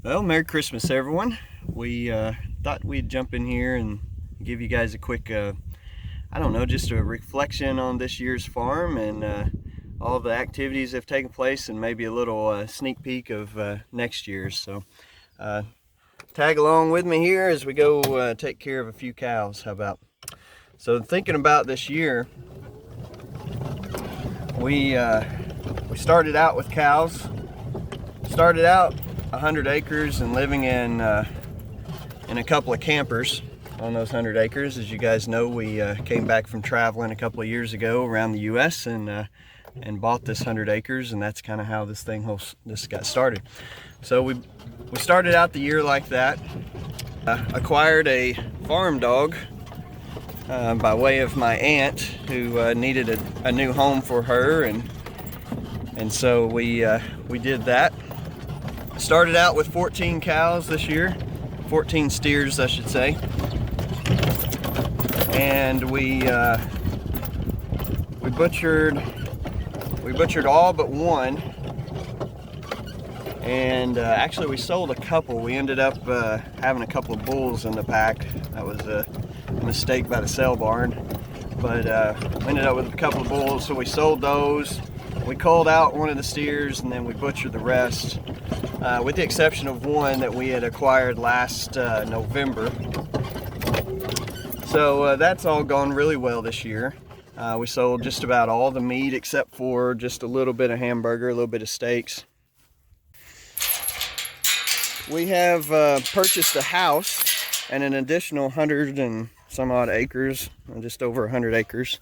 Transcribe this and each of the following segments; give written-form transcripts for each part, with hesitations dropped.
Well, Merry Christmas, everyone. We thought we'd jump in here and give you guys a quick, I don't know, just a reflection on this year's farm and all the activities that have taken place, and maybe a little sneak peek of next year's. So tag along with me here as we go take care of a few cows. How about? So thinking about this year, we started out with cows. Started out 100 acres and living in a couple of campers on those 100 acres. As you guys know, we came back from traveling a couple of years ago around the US and bought this 100 acres, and that's kind of how this got started. So we started out the year like that. Acquired a farm dog by way of my aunt, who needed a new home for her, and so we did that. Started out with 14 cows this year, 14 steers I should say, and we butchered all but one, and actually we sold a couple. We ended up having a couple of bulls in the pack. That was a mistake by the sale barn, but we ended up with a couple of bulls, so we sold those. We culled out one of the steers and then we butchered the rest, with the exception of one that we had acquired last November. So that's all gone really well this year. We sold just about all the meat except for just a little bit of hamburger, a little bit of steaks. We have purchased a house and an additional 100 and some odd acres, just over 100 acres.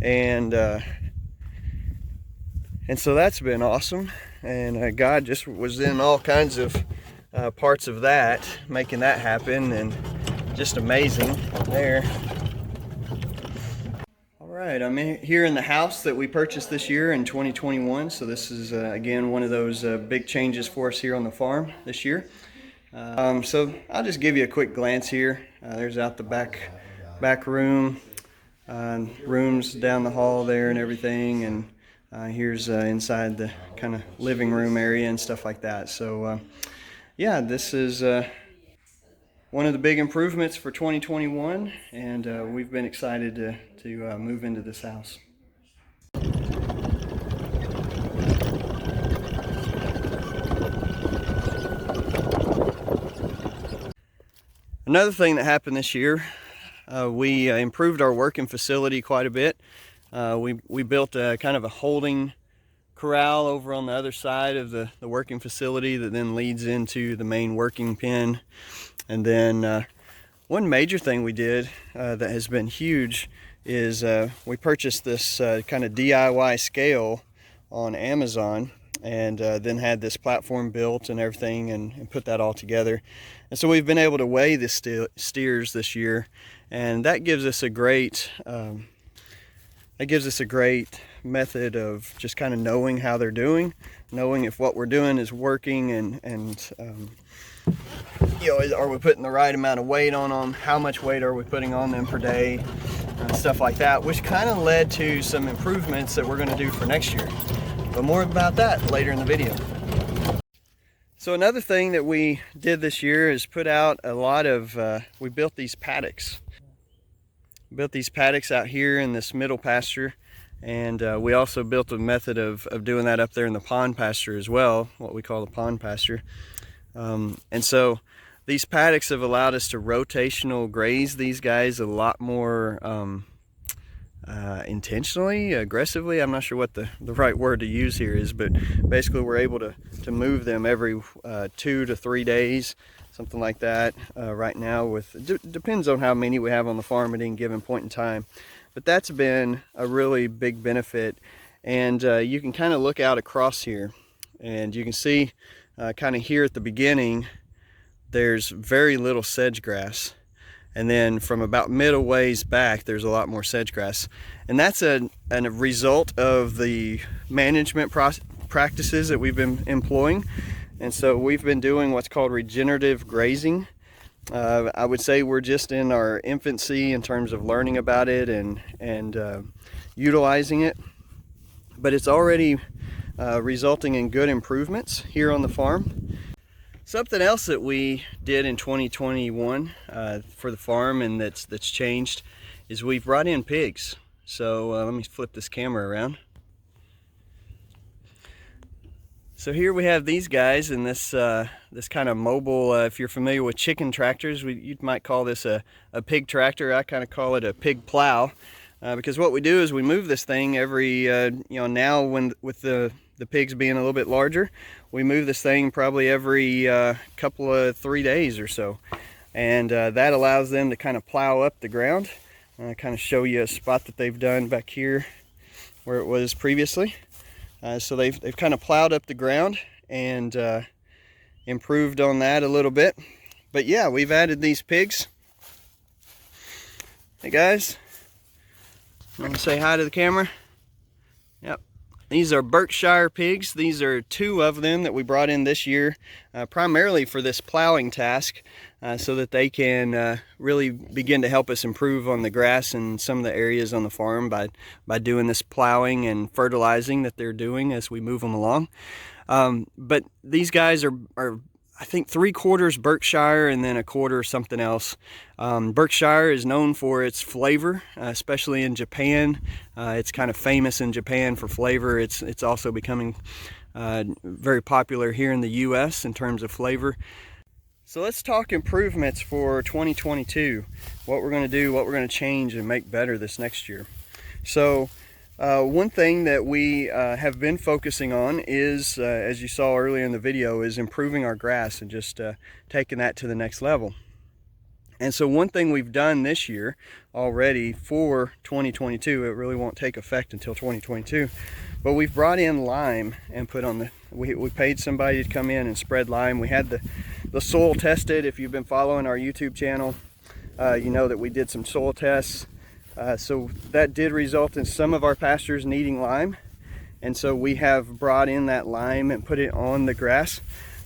And so that's been awesome, and God just was in all kinds of parts of that, making that happen, and just amazing there. All right, I'm here in the house that we purchased this year in 2021, so this is again one of those big changes for us here on the farm this year. So I'll just give you a quick glance here. There's out the back room, rooms down the hall there and everything, and here's inside the kind of living room area and stuff like that. So yeah, this is one of the big improvements for 2021, and we've been excited to move into this house. Another thing that happened this year, we improved our working facility quite a bit. We built a kind of a holding corral over on the other side of the working facility that then leads into the main working pen. And then one major thing we did that has been huge is we purchased this kind of DIY scale on Amazon, and then had this platform built and everything, and put that all together. And so we've been able to weigh the steers this year, and that gives us a great method of just kind of knowing how they're doing, knowing if what we're doing is working, and you know, are we putting the right amount of weight on them, how much weight are we putting on them per day, stuff like that, which kind of led to some improvements that we're going to do for next year. But more about that later in the video. So another thing that we did this year is put out a lot of, we built these paddocks. Built these paddocks out here in this middle pasture, and we also built a method of doing that up there in the pond pasture as well, what we call the pond pasture. And so these paddocks have allowed us to rotational graze these guys a lot more intentionally, aggressively. I'm not sure what the right word to use here is, but basically we're able to move them every 2 to 3 days, something like that. Right now, depends on how many we have on the farm at any given point in time, but that's been a really big benefit. And you can kind of look out across here, and you can see kind of here at the beginning there's very little sedge grass, and then from about middle ways back there's a lot more sedge grass, and that's a result of the management practices that we've been employing. And so we've been doing what's called regenerative grazing. I would say we're just in our infancy in terms of learning about it and utilizing it, but it's already resulting in good improvements here on the farm. Something else that we did in 2021 for the farm and that's changed is we've brought in pigs. So let me flip this camera around. So here we have these guys in this this kind of mobile, if you're familiar with chicken tractors, you might call this a pig tractor. I kind of call it a pig plow, because what we do is we move this thing every, now with the pigs being a little bit larger, we move this thing probably every couple of 3 days or so. And that allows them to kind of plow up the ground. Kind of show you a spot that they've done back here where it was previously. So they've kind of plowed up the ground and improved on that a little bit. But yeah, we've added these pigs. Hey guys, want to say hi to the camera? Yep. These are Berkshire pigs. These are 2 of them that we brought in this year, primarily for this plowing task, so that they can really begin to help us improve on the grass in some of the areas on the farm by doing this plowing and fertilizing that they're doing as we move them along. But these guys are I think 3/4 Berkshire and then 1/4 something else. Berkshire is known for its flavor, especially in Japan. It's kind of famous in Japan for flavor. It's also becoming very popular here in the US in terms of flavor. So let's talk improvements for 2022. What we're going to do, what we're going to change and make better this next year. So one thing that we have been focusing on is, as you saw earlier in the video, is improving our grass and just taking that to the next level. And so one thing we've done this year already for 2022, it really won't take effect until 2022, but we've brought in lime and put on we paid somebody to come in and spread lime. We had the soil tested. If you've been following our YouTube channel, you know that we did some soil tests. So that did result in some of our pastures needing lime, and so we have brought in that lime and put it on the grass.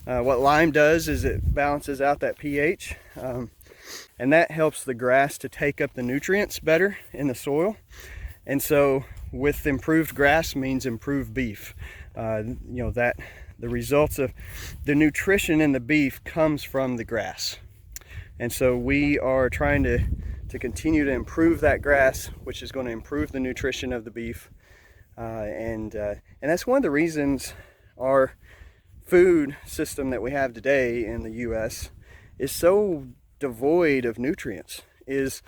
What lime does is it balances out that pH, and that helps the grass to take up the nutrients better in the soil. And so with improved grass means improved beef. That the results of the nutrition in the beef comes from the grass. And so we are trying to continue to improve that grass, which is going to improve the nutrition of the beef. And that's one of the reasons our food system that we have today in the US is so devoid of nutrients. Is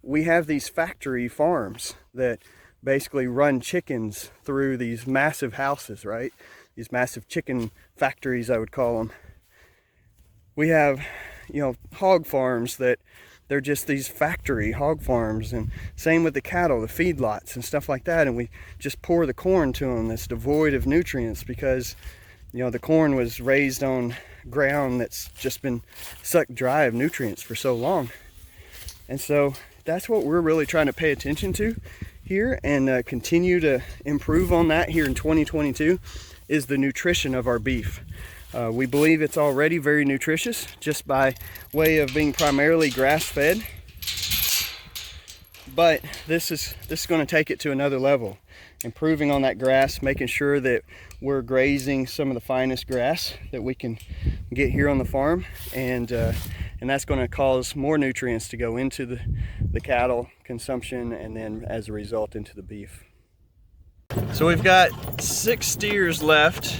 we have these factory farms that basically run chickens through these massive houses, right? These massive chicken factories, I would call them. We have, hog farms that they're just these factory hog farms, and same with the cattle, the feedlots and stuff like that. And we just pour the corn to them that's devoid of nutrients because, the corn was raised on ground that's just been sucked dry of nutrients for so long. And so that's what we're really trying to pay attention to here and continue to improve on that here in 2022 is the nutrition of our beef. We believe it's already very nutritious just by way of being primarily grass-fed, but this is going to take it to another level, improving on that grass, making sure that we're grazing some of the finest grass that we can get here on the farm, and that's going to cause more nutrients to go into the cattle consumption, and then as a result into the beef. So we've got 6 steers left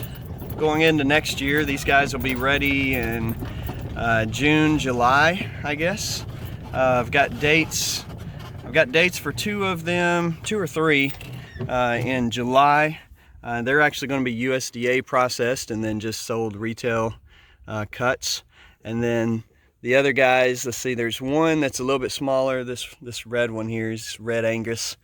going into next year. These guys will be ready in June, July, I guess. I've got dates for 2 of them, 2 or 3 in July. They're actually going to be USDA processed and then just sold retail cuts. And then the other guys, let's see, there's one that's a little bit smaller. This red one here is Red Angus,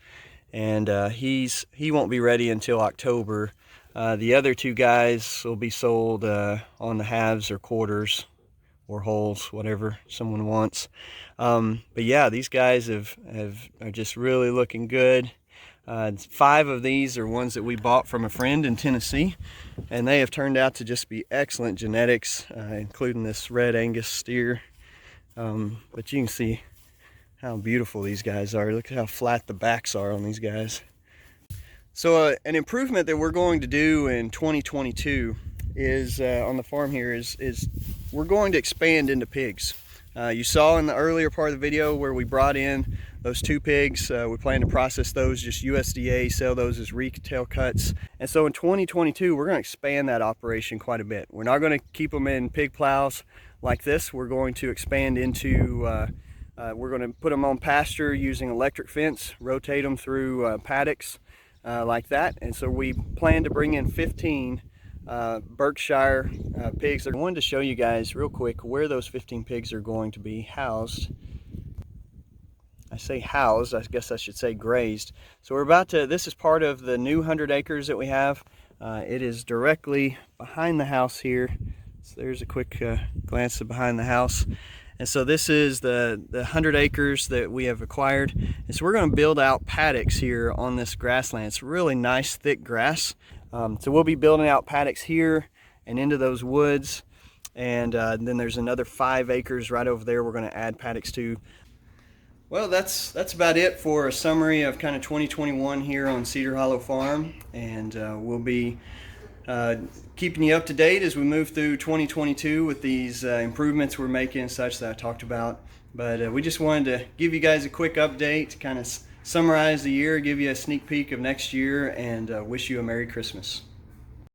and he won't be ready until October. The other 2 guys will be sold on the halves or quarters or wholes, whatever someone wants. But yeah, these guys are just really looking good. 5 of these are ones that we bought from a friend in Tennessee, and they have turned out to just be excellent genetics, including this Red Angus steer. But you can see how beautiful these guys are. Look at how flat the backs are on these guys. So an improvement that we're going to do in 2022 is on the farm here is we're going to expand into pigs. You saw in the earlier part of the video where we brought in those 2 pigs. We plan to process those just USDA, sell those as retail cuts. And so in 2022, we're going to expand that operation quite a bit. We're not going to keep them in pig plows like this. We're going to expand into, we're going to put them on pasture using electric fence, rotate them through paddocks like that. And so we plan to bring in 15 Berkshire pigs. I wanted to show you guys real quick where those 15 pigs are going to be housed. I say housed, I guess I should say grazed. So we're about to, this is part of the new 100 acres that we have. It is directly behind the house here. So there's a quick glance to behind the house. And so this is the 100 acres that we have acquired. And so we're going to build out paddocks here on this grassland. It's really nice thick grass. So we'll be building out paddocks here and into those woods. And then there's another 5 acres right over there we're going to add paddocks to. Well, that's about it for a summary of kind of 2021 here on Cedar Hollow Farm. And we'll be keeping you up to date as we move through 2022 with these improvements we're making and such that I talked about. But we just wanted to give you guys a quick update, kind of summarize the year, give you a sneak peek of next year, and wish you a Merry Christmas.